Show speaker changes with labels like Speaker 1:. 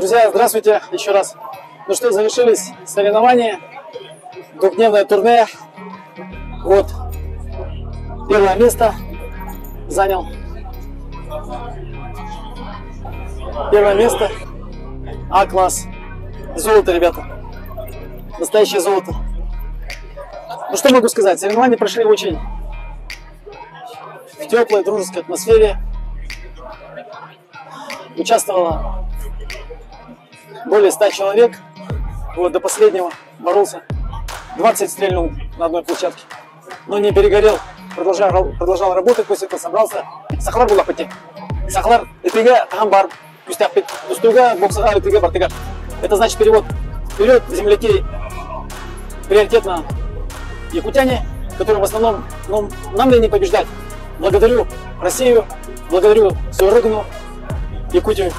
Speaker 1: Друзья, здравствуйте еще раз. Ну что, завершились соревнования, двухдневное турне. Вот, первое место занял. Первое место. А-класс. Золото, ребята. Настоящее золото. Ну что могу сказать, соревнования прошли очень в теплой, дружеской атмосфере. Участвовало более 100 человек. Вот, до последнего боролся. 20 стрельнул на одной площадке. Но не перегорел. Продолжал работать, после этого собрался. Сахлар была пойти. Сахлар, итига, тамбар, пустяпит, пустуга, боксагар, итига, бартыга. Это значит перевод. Вперед, земляки. Приоритетно якутяне, которые в основном, нам ли не побеждать. Благодарю Россию, благодарю свою родину, Якутию.